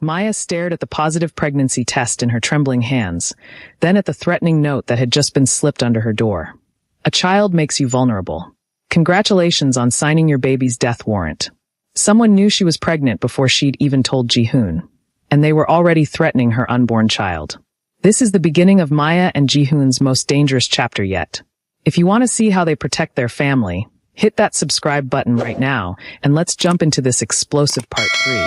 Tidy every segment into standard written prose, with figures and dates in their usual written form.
Maya stared at the positive pregnancy test in her trembling hands, then at the threatening note that had just been slipped under her door. A child makes you vulnerable. Congratulations on signing your baby's death warrant. Someone knew she was pregnant before she'd even told Ji-hoon, and they were already threatening her unborn child. This is the beginning of Maya and Ji-hoon's most dangerous chapter yet. If you want to see how they protect their family, hit that subscribe button right now, and let's jump into this explosive part 3.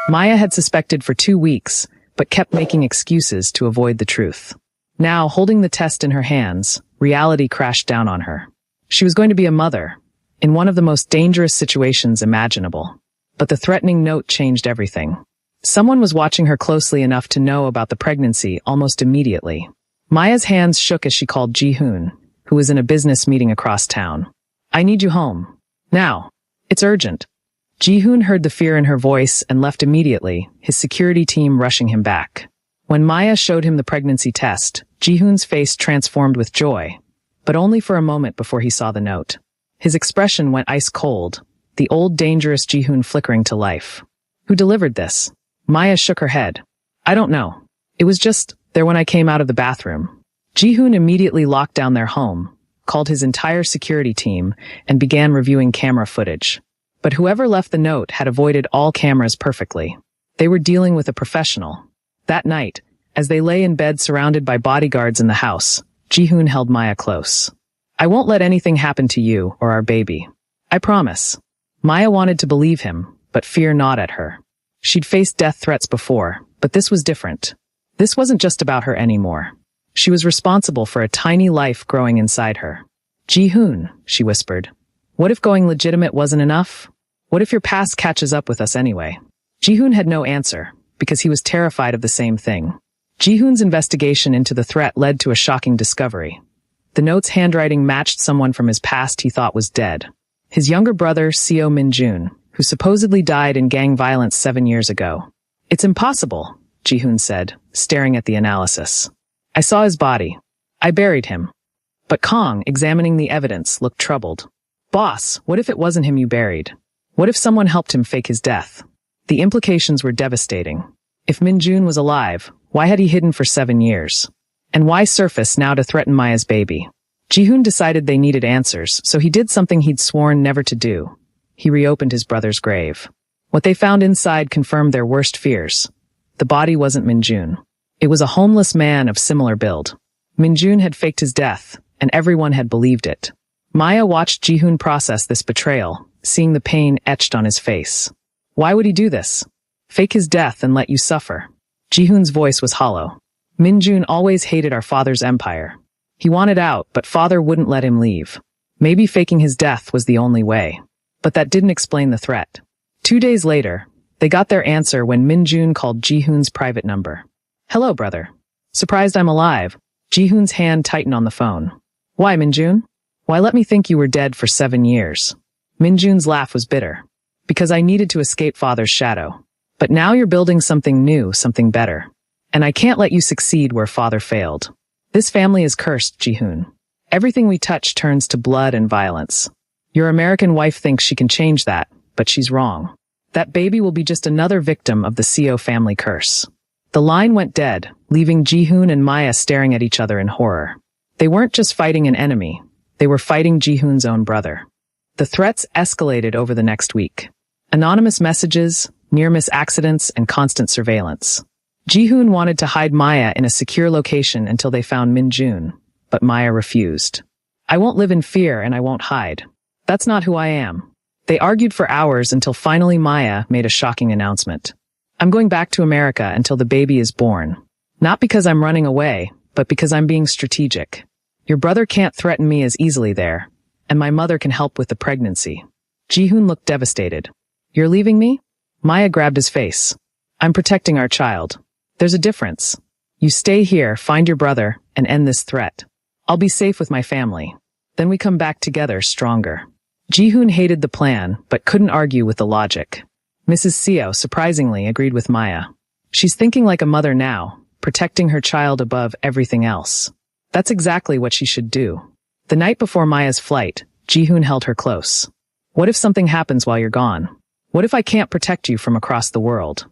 Maya had suspected for 2 weeks, but kept making excuses to avoid the truth. Now, holding the test in her hands, reality crashed down on her. She was going to be a mother, in one of the most dangerous situations imaginable. But the threatening note changed everything. Someone was watching her closely enough to know about the pregnancy almost immediately. Maya's hands shook as she called Ji-hoon, who was in a business meeting across town. I need you home. Now. It's urgent. Ji-hoon heard the fear in her voice and left immediately, his security team rushing him back. When Maya showed him the pregnancy test, Ji-hoon's face transformed with joy, but only for a moment before he saw the note. His expression went ice cold, the old dangerous Ji-hoon flickering to life. Who delivered this? Maya shook her head. I don't know. It was just there when I came out of the bathroom. Ji-hoon immediately locked down their home, called his entire security team, and began reviewing camera footage. But whoever left the note had avoided all cameras perfectly. They were dealing with a professional. That night, as they lay in bed surrounded by bodyguards in the house, Ji-hoon held Maya close. I won't let anything happen to you or our baby. I promise. Maya wanted to believe him, but fear gnawed at her. She'd faced death threats before, but this was different. This wasn't just about her anymore. She was responsible for a tiny life growing inside her. Ji-hoon, she whispered. What if going legitimate wasn't enough? What if your past catches up with us anyway? Ji-hoon had no answer, because he was terrified of the same thing. Ji-hoon's investigation into the threat led to a shocking discovery. The note's handwriting matched someone from his past he thought was dead. His younger brother, Seo Min-jun, who supposedly died in gang violence 7 years ago. It's impossible, Ji-hoon said, staring at the analysis. I saw his body. I buried him. But Kong, examining the evidence, looked troubled. Boss, what if it wasn't him you buried? What if someone helped him fake his death? The implications were devastating. If Min-jun was alive, why had he hidden for 7 years? And why surface now to threaten Maya's baby? Ji-hoon decided they needed answers, so he did something he'd sworn never to do. He reopened his brother's grave. What they found inside confirmed their worst fears. The body wasn't Min-jun. It was a homeless man of similar build. Min-jun had faked his death, and everyone had believed it. Maya watched Ji-hoon process this betrayal, seeing the pain etched on his face. Why would he do this? Fake his death and let you suffer. Ji-hoon's voice was hollow. Min-jun always hated our father's empire. He wanted out, but father wouldn't let him leave. Maybe faking his death was the only way. But that didn't explain the threat. 2 days later, they got their answer when Min-jun called Ji-hoon's private number. Hello, brother. Surprised I'm alive. Ji-hoon's hand tightened on the phone. Why, Min-jun? Why let me think you were dead for 7 years? Min-jun's laugh was bitter. Because I needed to escape father's shadow. But now you're building something new, something better. And I can't let you succeed where father failed. This family is cursed, Ji-hoon. Everything we touch turns to blood and violence. Your American wife thinks she can change that, but she's wrong. That baby will be just another victim of the Seo family curse. The line went dead, leaving Ji-hoon and Maya staring at each other in horror. They weren't just fighting an enemy. They were fighting Ji-hoon's own brother. The threats escalated over the next week. Anonymous messages, near-miss accidents, and constant surveillance. Ji-hoon wanted to hide Maya in a secure location until they found Min-jun, but Maya refused. I won't live in fear and I won't hide. That's not who I am. They argued for hours until finally Maya made a shocking announcement. I'm going back to America until the baby is born. Not because I'm running away, but because I'm being strategic. Your brother can't threaten me as easily there, and my mother can help with the pregnancy. Ji-hoon looked devastated. You're leaving me? Maya grabbed his face. I'm protecting our child. There's a difference. You stay here, find your brother, and end this threat. I'll be safe with my family. Then we come back together stronger. Ji-hoon hated the plan, but couldn't argue with the logic. Mrs. Seo, surprisingly, agreed with Maya. She's thinking like a mother now, protecting her child above everything else. That's exactly what she should do. The night before Maya's flight, Ji-hoon held her close. What if something happens while you're gone? What if I can't protect you from across the world?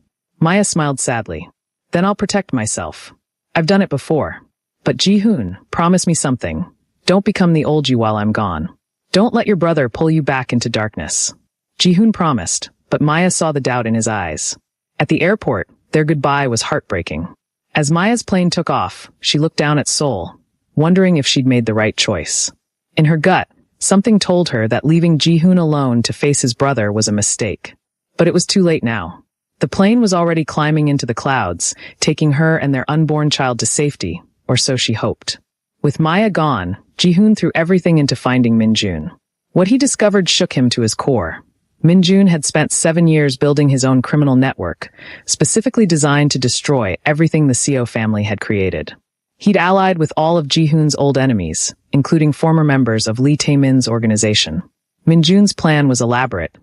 Maya smiled sadly. Then I'll protect myself. I've done it before. But Ji-hoon, promise me something. Don't become the old you while I'm gone. Don't let your brother pull you back into darkness. Ji-hoon promised, but Maya saw the doubt in his eyes. At the airport, their goodbye was heartbreaking. As Maya's plane took off, she looked down at Seoul, wondering if she'd made the right choice. In her gut, something told her that leaving Ji-hoon alone to face his brother was a mistake. But it was too late now. The plane was already climbing into the clouds, taking her and their unborn child to safety, or so she hoped. With Maya gone, Ji-hoon threw everything into finding Min-jun. What he discovered shook him to his core. Min-jun had spent 7 years building his own criminal network, specifically designed to destroy everything the Seo family had created. He'd allied with all of Ji-hoon's old enemies, including former members of Lee Tae-min's organization. Min-jun's plan was elaborate.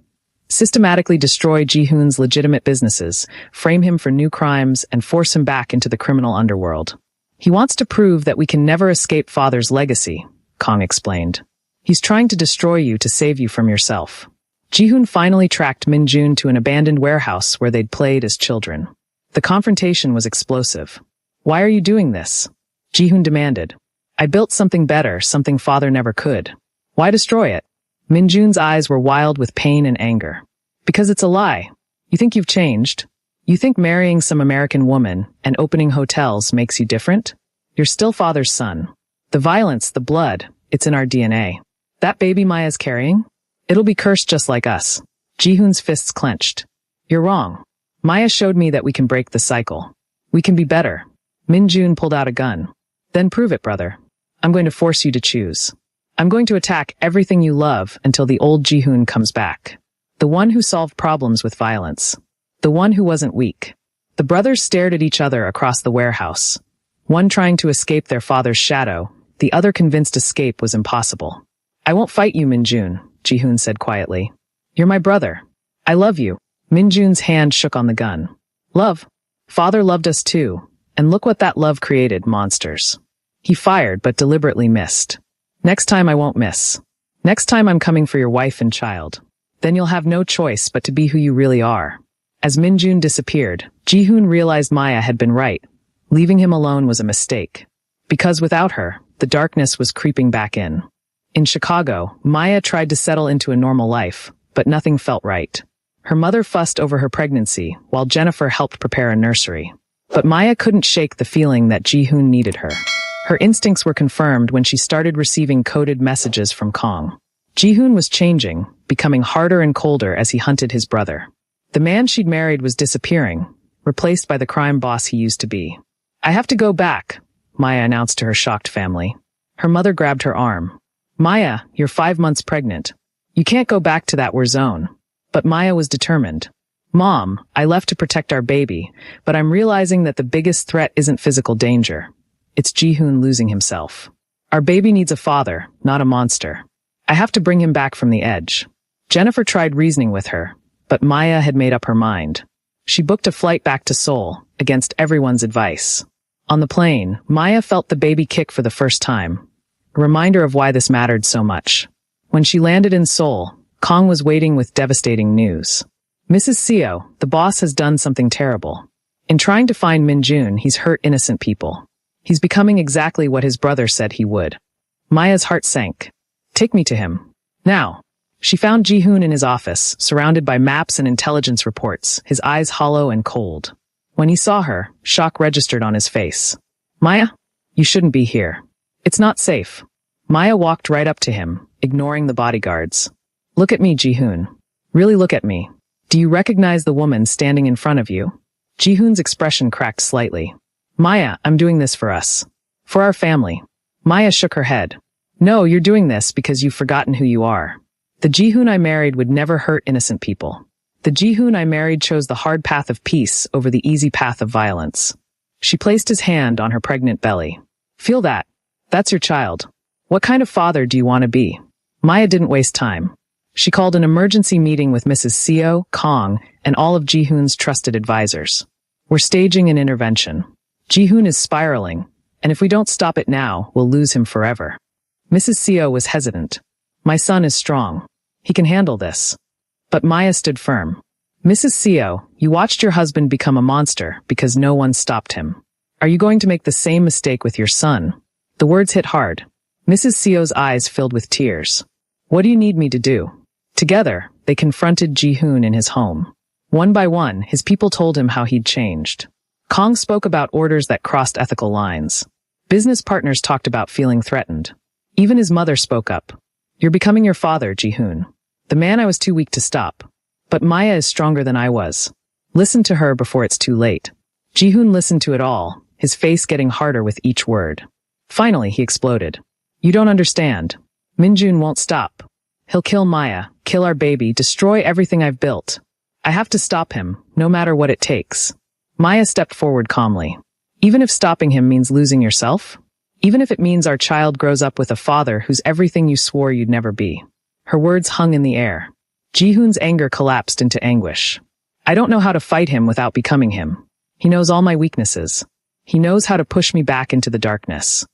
Systematically destroy Ji-hoon's legitimate businesses, frame him for new crimes, and force him back into the criminal underworld. He wants to prove that we can never escape father's legacy, Kong explained. He's trying to destroy you to save you from yourself. Ji-hoon finally tracked Min-jun to an abandoned warehouse where they'd played as children. The confrontation was explosive. Why are you doing this? Ji-hoon demanded. I built something better, something father never could. Why destroy it? Min-jun's eyes were wild with pain and anger. Because it's a lie. You think you've changed? You think marrying some American woman and opening hotels makes you different? You're still father's son. The violence, the blood, it's in our DNA. That baby Maya's carrying? It'll be cursed just like us. Ji-hoon's fists clenched. You're wrong. Maya showed me that we can break the cycle. We can be better. Min-jun pulled out a gun. Then prove it, brother. I'm going to force you to choose. I'm going to attack everything you love until the old Ji-hoon comes back. The one who solved problems with violence. The one who wasn't weak. The brothers stared at each other across the warehouse. One trying to escape their father's shadow, the other convinced escape was impossible. I won't fight you, Min-jun, Ji-hoon said quietly. You're my brother. I love you. Min-jun's hand shook on the gun. Love? Father loved us too. And look what that love created, monsters. He fired, but deliberately missed. Next time I won't miss. Next time I'm coming for your wife and child. Then you'll have no choice but to be who you really are. As Min-jun disappeared, Ji-hoon realized Maya had been right. Leaving him alone was a mistake. Because without her, the darkness was creeping back in. In Chicago, Maya tried to settle into a normal life, but nothing felt right. Her mother fussed over her pregnancy, while Jennifer helped prepare a nursery. But Maya couldn't shake the feeling that Ji-hoon needed her. Her instincts were confirmed when she started receiving coded messages from Kong. Ji-hoon was changing, becoming harder and colder as he hunted his brother. The man she'd married was disappearing, replaced by the crime boss he used to be. I have to go back, Maya announced to her shocked family. Her mother grabbed her arm. Maya, you're 5 months pregnant. You can't go back to that war zone. But Maya was determined. Mom, I left to protect our baby, but I'm realizing that the biggest threat isn't physical danger. It's Ji-hoon losing himself. Our baby needs a father, not a monster. I have to bring him back from the edge. Jennifer tried reasoning with her, but Maya had made up her mind. She booked a flight back to Seoul, against everyone's advice. On the plane, Maya felt the baby kick for the first time, a reminder of why this mattered so much. When she landed in Seoul, Kong was waiting with devastating news. Mrs. Seo, the boss has done something terrible. In trying to find Min-jun, he's hurt innocent people. He's becoming exactly what his brother said he would. Maya's heart sank. Take me to him. Now. She found Ji-hoon in his office, surrounded by maps and intelligence reports, his eyes hollow and cold. When he saw her, shock registered on his face. Maya? You shouldn't be here. It's not safe. Maya walked right up to him, ignoring the bodyguards. Look at me, Ji-hoon. Really look at me. Do you recognize the woman standing in front of you? Ji-hoon's expression cracked slightly. Maya, I'm doing this for us. For our family. Maya shook her head. No, you're doing this because you've forgotten who you are. The Ji-hoon I married would never hurt innocent people. The Ji-hoon I married chose the hard path of peace over the easy path of violence. She placed his hand on her pregnant belly. Feel that. That's your child. What kind of father do you want to be? Maya didn't waste time. She called an emergency meeting with Mrs. Seo, Kong, and all of Ji-hoon's trusted advisors. We're staging an intervention. Ji-hoon is spiraling, and if we don't stop it now, we'll lose him forever. Mrs. Seo was hesitant. My son is strong. He can handle this. But Maya stood firm. Mrs. Seo, you watched your husband become a monster because no one stopped him. Are you going to make the same mistake with your son? The words hit hard. Mrs. Seo's eyes filled with tears. What do you need me to do? Together, they confronted Ji-hoon in his home. One by one, his people told him how he'd changed. Kong spoke about orders that crossed ethical lines. Business partners talked about feeling threatened. Even his mother spoke up. You're becoming your father, Ji-hoon. The man I was too weak to stop. But Maya is stronger than I was. Listen to her before it's too late. Ji-hoon listened to it all, his face getting harder with each word. Finally, he exploded. You don't understand. Min-jun won't stop. He'll kill Maya, kill our baby, destroy everything I've built. I have to stop him, no matter what it takes. Maya stepped forward calmly. Even if stopping him means losing yourself? Even if it means our child grows up with a father who's everything you swore you'd never be. Her words hung in the air. Ji-hoon's anger collapsed into anguish. I don't know how to fight him without becoming him. He knows all my weaknesses. He knows how to push me back into the darkness.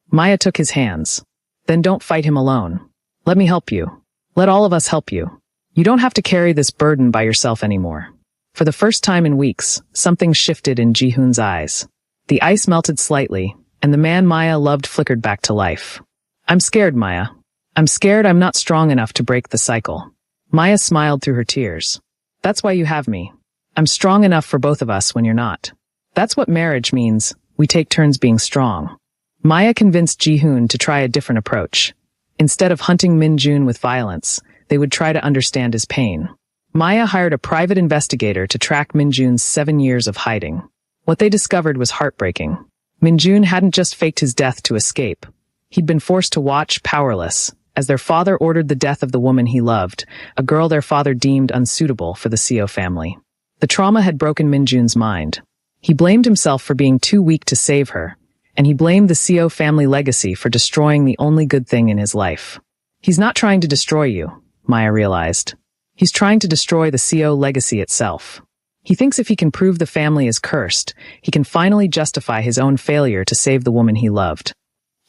Maya took his hands. Then don't fight him alone. Let me help you. Let all of us help you. You don't have to carry this burden by yourself anymore. For the first time in weeks, something shifted in Ji-hoon's eyes. The ice melted slightly, and the man Maya loved flickered back to life. I'm scared, Maya. I'm scared I'm not strong enough to break the cycle. Maya smiled through her tears. That's why you have me. I'm strong enough for both of us when you're not. That's what marriage means. We take turns being strong. Maya convinced Ji-hoon to try a different approach. Instead of hunting Min-jun with violence, they would try to understand his pain. Maya hired a private investigator to track Min-jun's 7 years of hiding. What they discovered was heartbreaking. Min-jun hadn't just faked his death to escape. He'd been forced to watch, powerless, as their father ordered the death of the woman he loved, a girl their father deemed unsuitable for the Seo family. The trauma had broken Min-jun's mind. He blamed himself for being too weak to save her, and he blamed the Seo family legacy for destroying the only good thing in his life. He's not trying to destroy you, Maya realized. He's trying to destroy the Seo legacy itself. He thinks if he can prove the family is cursed, he can finally justify his own failure to save the woman he loved.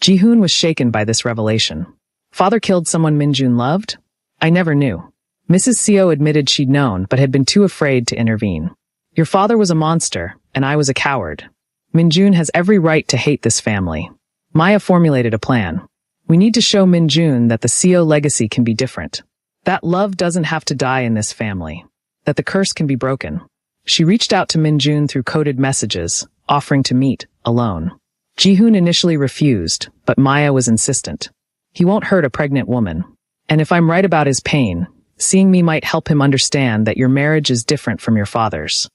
Ji-hoon was shaken by this revelation. Father killed someone Min-jun loved? I never knew. Mrs. Seo admitted she'd known, but had been too afraid to intervene. Your father was a monster, and I was a coward. Min-jun has every right to hate this family. Maya formulated a plan. We need to show Min-jun that the Seo legacy can be different. That love doesn't have to die in this family. That the curse can be broken. She reached out to Min-jun through coded messages, offering to meet, alone. Ji-hoon initially refused, but Maya was insistent. He won't hurt a pregnant woman. And if I'm right about his pain, seeing me might help him understand that your marriage is different from your father's.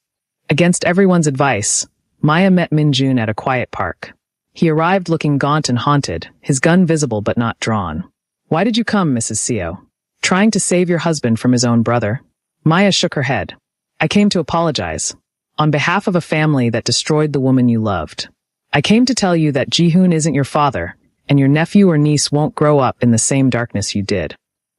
Against everyone's advice, Maya met Min-jun at a quiet park. He arrived looking gaunt and haunted, his gun visible but not drawn. Why did you come, Mrs. Seo? Trying to save your husband from his own brother? Maya shook her head. I came to apologize. On behalf of a family that destroyed the woman you loved. I came to tell you that Ji-hoon isn't your father, and your nephew or niece won't grow up in the same darkness you did.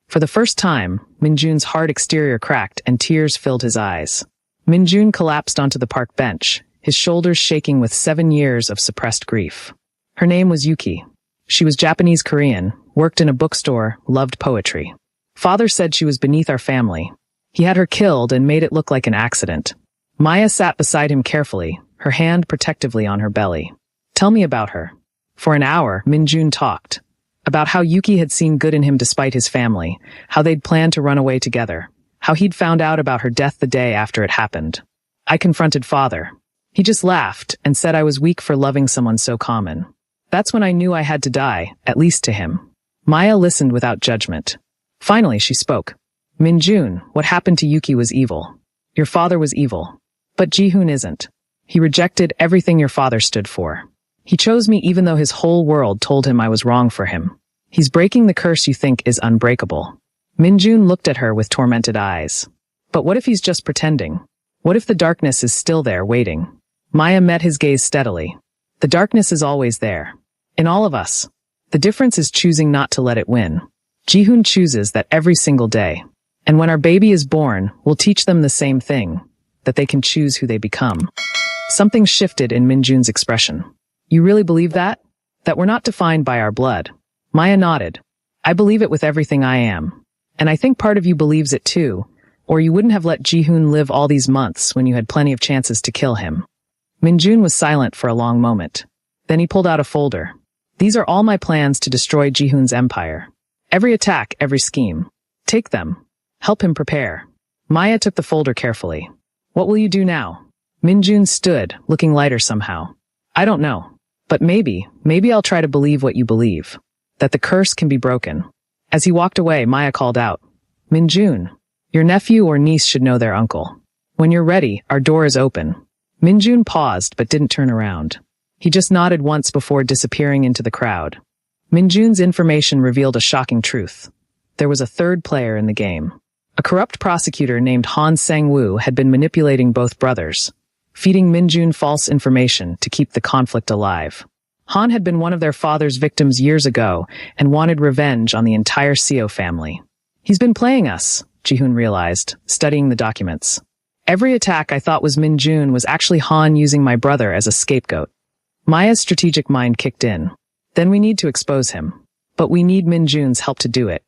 For the first time, Min-jun's hard exterior cracked and tears filled his eyes. Min-jun collapsed onto the park bench, his shoulders shaking with 7 years of suppressed grief. Her name was Yuki. She was Japanese-Korean, worked in a bookstore, loved poetry. Father said she was beneath our family. He had her killed and made it look like an accident. Maya sat beside him carefully, her hand protectively on her belly. Tell me about her. For an hour, Min-jun talked. About how Yuki had seen good in him despite his family, how they'd planned to run away together, how he'd found out about her death the day after it happened. I confronted Father. He just laughed and said I was weak for loving someone so common. That's when I knew I had to die, at least to him. Maya listened without judgment. Finally, she spoke. Min-jun, what happened to Yuki was evil. Your father was evil. But Ji-hoon isn't. He rejected everything your father stood for. He chose me even though his whole world told him I was wrong for him. He's breaking the curse you think is unbreakable. Min-jun looked at her with tormented eyes. But what if he's just pretending? What if the darkness is still there waiting? Maya met his gaze steadily. The darkness is always there. In all of us. The difference is choosing not to let it win. Ji-hoon chooses that every single day. And when our baby is born, we'll teach them the same thing. That they can choose who they become. Something shifted in Min-jun's expression. You really believe that? That we're not defined by our blood? Maya nodded. I believe it with everything I am. And I think part of you believes it too. Or you wouldn't have let Ji-hoon live all these months when you had plenty of chances to kill him. Min-jun was silent for a long moment. Then he pulled out a folder. These are all my plans to destroy Ji-hoon's empire. Every attack, every scheme. Take them. Help him prepare. Maya took the folder carefully. What will you do now? Min-jun stood, looking lighter somehow. I don't know. But maybe I'll try to believe what you believe. That the curse can be broken. As he walked away, Maya called out, Min-jun, your nephew or niece should know their uncle. When you're ready, our door is open. Min-jun paused but didn't turn around. He just nodded once before disappearing into the crowd. Min-jun's information revealed a shocking truth. There was a third player in the game. A corrupt prosecutor named Han Sang-woo had been manipulating both brothers, feeding Min-jun false information to keep the conflict alive. Han had been one of their father's victims years ago and wanted revenge on the entire Seo family. He's been playing us, Ji-hoon realized, studying the documents. Every attack I thought was Min-jun was actually Han using my brother as a scapegoat. Maya's strategic mind kicked in. Then we need to expose him. But we need Min-jun's help to do it.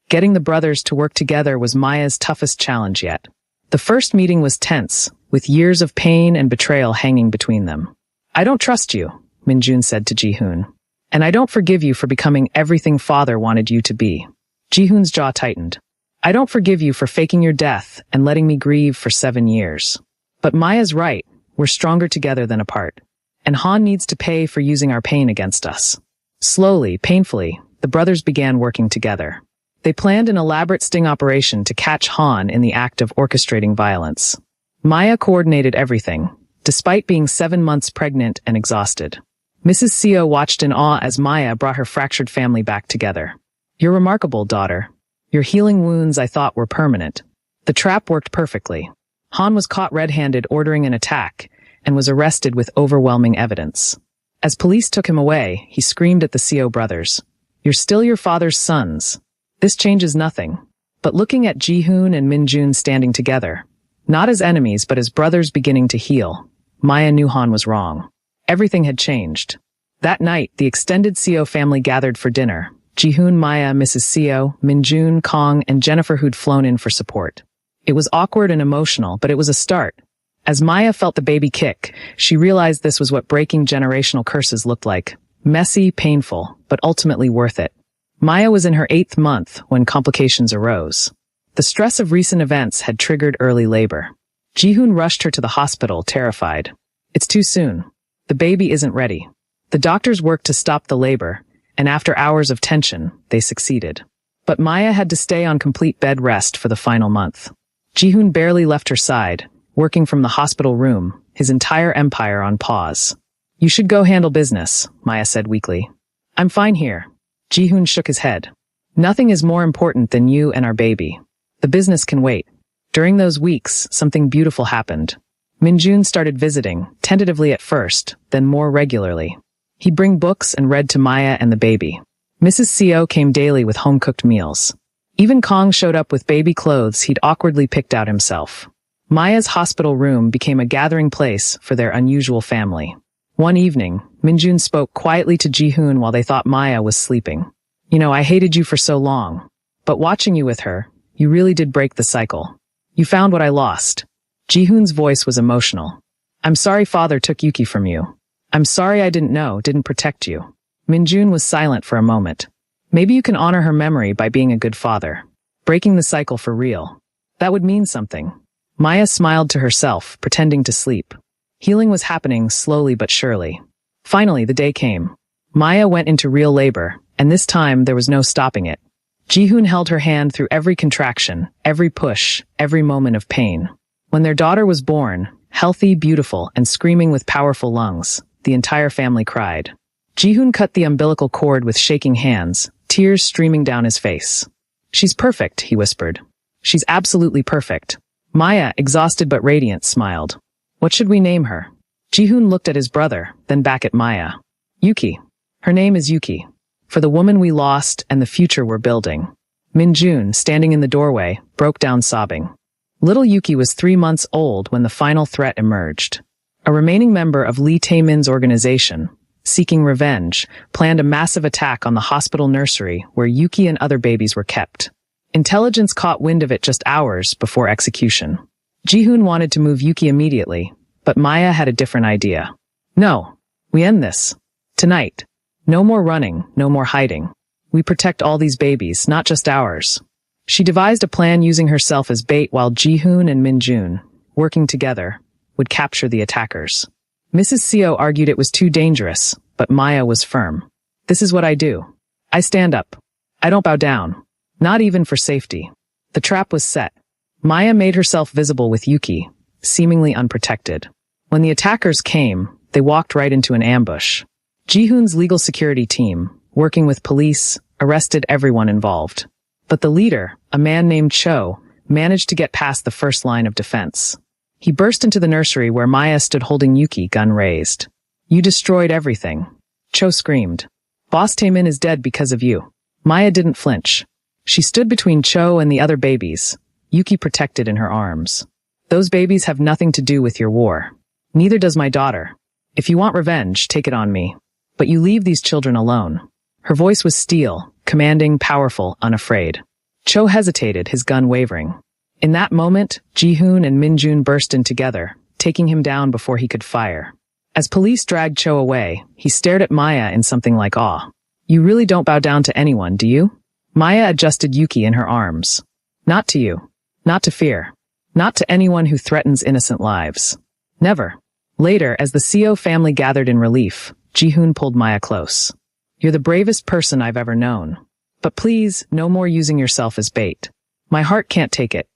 Getting the brothers to work together was Maya's toughest challenge yet. The first meeting was tense, with years of pain and betrayal hanging between them. I don't trust you, Min-jun said to Ji-hoon. And I don't forgive you for becoming everything father wanted you to be. Ji-hoon's jaw tightened. I don't forgive you for faking your death and letting me grieve for 7 years. But Maya's right, we're stronger together than apart. And Han needs to pay for using our pain against us. Slowly, painfully, the brothers began working together. They planned an elaborate sting operation to catch Han in the act of orchestrating violence. Maya coordinated everything, despite being 7 months pregnant and exhausted. Mrs. Seo watched in awe as Maya brought her fractured family back together. You're remarkable, daughter. Your healing wounds I thought were permanent. The trap worked perfectly. Han was caught red-handed ordering an attack and was arrested with overwhelming evidence. As police took him away, he screamed at the Seo brothers. You're still your father's sons. This changes nothing. But looking at Ji-hoon and Min-jun standing together, not as enemies but as brothers beginning to heal, Maya knew Han was wrong. Everything had changed. That night, the extended Seo family gathered for dinner. Ji-hoon, Maya, Mrs. Seo, Min-jun, Kong, and Jennifer who'd flown in for support. It was awkward and emotional, but it was a start. As Maya felt the baby kick, she realized this was what breaking generational curses looked like. Messy, painful, but ultimately worth it. Maya was in her 8th month when complications arose. The stress of recent events had triggered early labor. Ji-hoon rushed her to the hospital, terrified. It's too soon. The baby isn't ready. The doctors worked to stop the labor, and after hours of tension, they succeeded. But Maya had to stay on complete bed rest for the final month. Ji-hoon barely left her side, working from the hospital room, his entire empire on pause. You should go handle business, Maya said weakly. I'm fine here. Ji-hoon shook his head. Nothing is more important than you and our baby. The business can wait. During those weeks, something beautiful happened. Min-jun started visiting, tentatively at first, then more regularly. He'd bring books and read to Maya and the baby. Mrs. Seo came daily with home-cooked meals. Even Kong showed up with baby clothes he'd awkwardly picked out himself. Maya's hospital room became a gathering place for their unusual family. One evening, Min-jun spoke quietly to Ji-hoon while they thought Maya was sleeping. You know, I hated you for so long. But watching you with her, you really did break the cycle. You found what I lost. Ji-hoon's voice was emotional. I'm sorry father took Yuki from you. I'm sorry I didn't know, didn't protect you. Min-jun was silent for a moment. Maybe you can honor her memory by being a good father. Breaking the cycle for real. That would mean something. Maya smiled to herself, pretending to sleep. Healing was happening slowly but surely. Finally, the day came. Maya went into real labor, and this time there was no stopping it. Ji-hoon held her hand through every contraction, every push, every moment of pain. When their daughter was born, healthy, beautiful, and screaming with powerful lungs, the entire family cried. Ji-hoon cut the umbilical cord with shaking hands, tears streaming down his face. She's perfect, he whispered. She's absolutely perfect. Maya, exhausted but radiant, smiled. What should we name her? Ji-hoon looked at his brother, then back at Maya. Yuki. Her name is Yuki. For the woman we lost and the future we're building. Min-jun, standing in the doorway, broke down sobbing. Little Yuki was 3 months old when the final threat emerged. A remaining member of Lee Tae-min's organization, seeking revenge, planned a massive attack on the hospital nursery where Yuki and other babies were kept. Intelligence caught wind of it just hours before execution. Jihoon wanted to move Yuki immediately, but Maya had a different idea. No, we end this. Tonight. No more running, no more hiding. We protect all these babies, not just ours. She devised a plan using herself as bait while Jihoon and Minjun, working together, would capture the attackers. Mrs. Seo argued it was too dangerous, but Maya was firm. This is what I do. I stand up. I don't bow down. Not even for safety. The trap was set. Maya made herself visible with Yuki, seemingly unprotected. When the attackers came, they walked right into an ambush. Jihoon's legal security team, working with police, arrested everyone involved. But the leader, a man named Cho, managed to get past the first line of defense. He burst into the nursery where Maya stood holding Yuki, gun raised. You destroyed everything. Cho screamed. Boss Taemin is dead because of you. Maya didn't flinch. She stood between Cho and the other babies, Yuki protected in her arms. Those babies have nothing to do with your war. Neither does my daughter. If you want revenge, take it on me. But you leave these children alone. Her voice was steel, commanding, powerful, unafraid. Cho hesitated, his gun wavering. In that moment, Jihoon and Minjun burst in together, taking him down before he could fire. As police dragged Cho away, he stared at Maya in something like awe. You really don't bow down to anyone, do you? Maya adjusted Yuki in her arms. Not to you. Not to fear. Not to anyone who threatens innocent lives. Never. Later, as the Seo family gathered in relief, Jihoon pulled Maya close. You're the bravest person I've ever known. But please, no more using yourself as bait. My heart can't take it.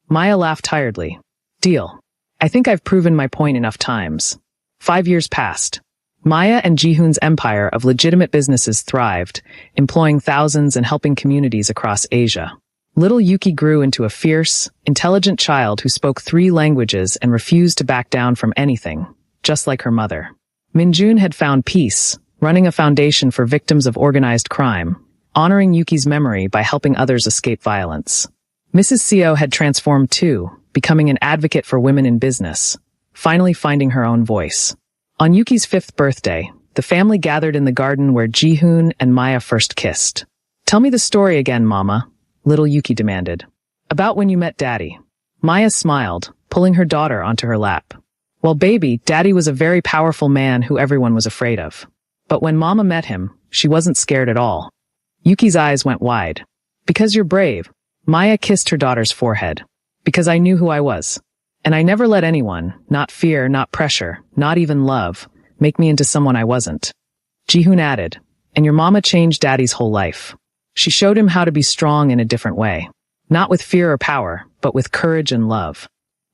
Maya laughed tiredly. Deal. I think I've proven my point enough times. 5 years passed. Maya and Jihoon's empire of legitimate businesses thrived, employing thousands and helping communities across Asia. Little Yuki grew into a fierce, intelligent child who spoke 3 languages and refused to back down from anything, just like her mother. Minjun had found peace, running a foundation for victims of organized crime, honoring Yuki's memory by helping others escape violence. Mrs. Seo had transformed too, becoming an advocate for women in business, finally finding her own voice. On Yuki's 5th birthday, the family gathered in the garden where Jihoon and Maya first kissed. Tell me the story again, Mama, little Yuki demanded. About when you met Daddy. Maya smiled, pulling her daughter onto her lap. Well, baby, Daddy was a very powerful man who everyone was afraid of. But when Mama met him, she wasn't scared at all. Yuki's eyes went wide. Because you're brave. Maya kissed her daughter's forehead. Because I knew who I was. And I never let anyone, not fear, not pressure, not even love, make me into someone I wasn't. Jihoon added, and your mama changed Daddy's whole life. She showed him how to be strong in a different way. Not with fear or power, but with courage and love.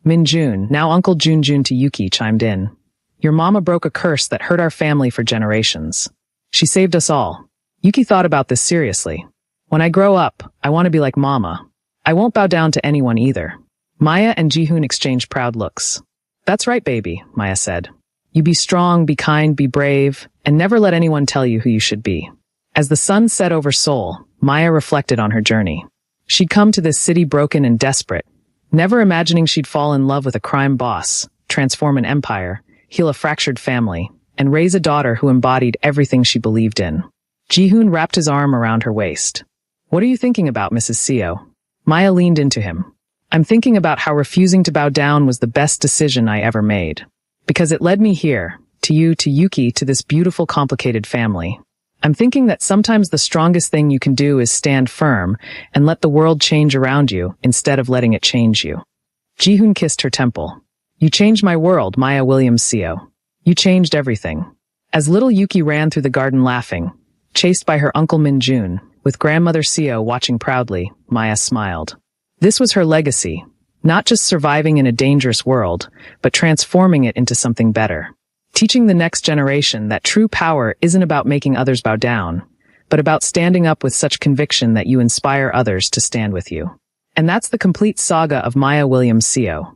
Minjun, now Uncle Junjun to Yuki, chimed in. Your mama broke a curse that hurt our family for generations. She saved us all. Yuki thought about this seriously. When I grow up, I want to be like Mama. I won't bow down to anyone either. Maya and Jihoon exchanged proud looks. That's right, baby, Maya said. You be strong, be kind, be brave, and never let anyone tell you who you should be. As the sun set over Seoul, Maya reflected on her journey. She'd come to this city broken and desperate, never imagining she'd fall in love with a crime boss, transform an empire, heal a fractured family, and raise a daughter who embodied everything she believed in. Jihoon wrapped his arm around her waist. What are you thinking about, Mrs. Seo? Maya leaned into him. I'm thinking about how refusing to bow down was the best decision I ever made. Because it led me here, to you, to Yuki, to this beautiful, complicated family. I'm thinking that sometimes the strongest thing you can do is stand firm and let the world change around you instead of letting it change you. Jihoon kissed her temple. You changed my world, Maya Williams Seo. You changed everything. As little Yuki ran through the garden laughing, chased by her Uncle Minjun, with grandmother Seo watching proudly, Maya smiled. This was her legacy, not just surviving in a dangerous world, but transforming it into something better. Teaching the next generation that true power isn't about making others bow down, but about standing up with such conviction that you inspire others to stand with you. And that's the complete saga of Maya Williams Seo,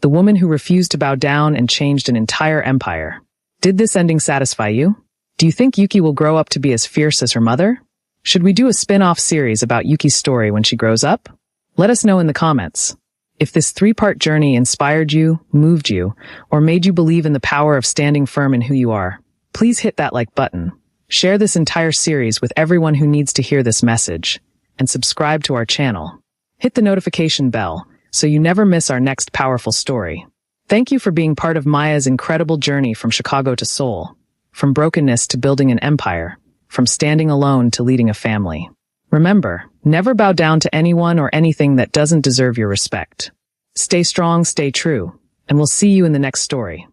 the woman who refused to bow down and changed an entire empire. Did this ending satisfy you? Do you think Yuki will grow up to be as fierce as her mother? Should we do a spin-off series about Yuki's story when she grows up? Let us know in the comments. If this 3-part journey inspired you, moved you, or made you believe in the power of standing firm in who you are, please hit that like button. Share this entire series with everyone who needs to hear this message, and subscribe to our channel. Hit the notification bell so you never miss our next powerful story. Thank you for being part of Maya's incredible journey from Chicago to Seoul, from brokenness to building an empire, from standing alone to leading a family. Remember, never bow down to anyone or anything that doesn't deserve your respect. Stay strong, stay true, and we'll see you in the next story.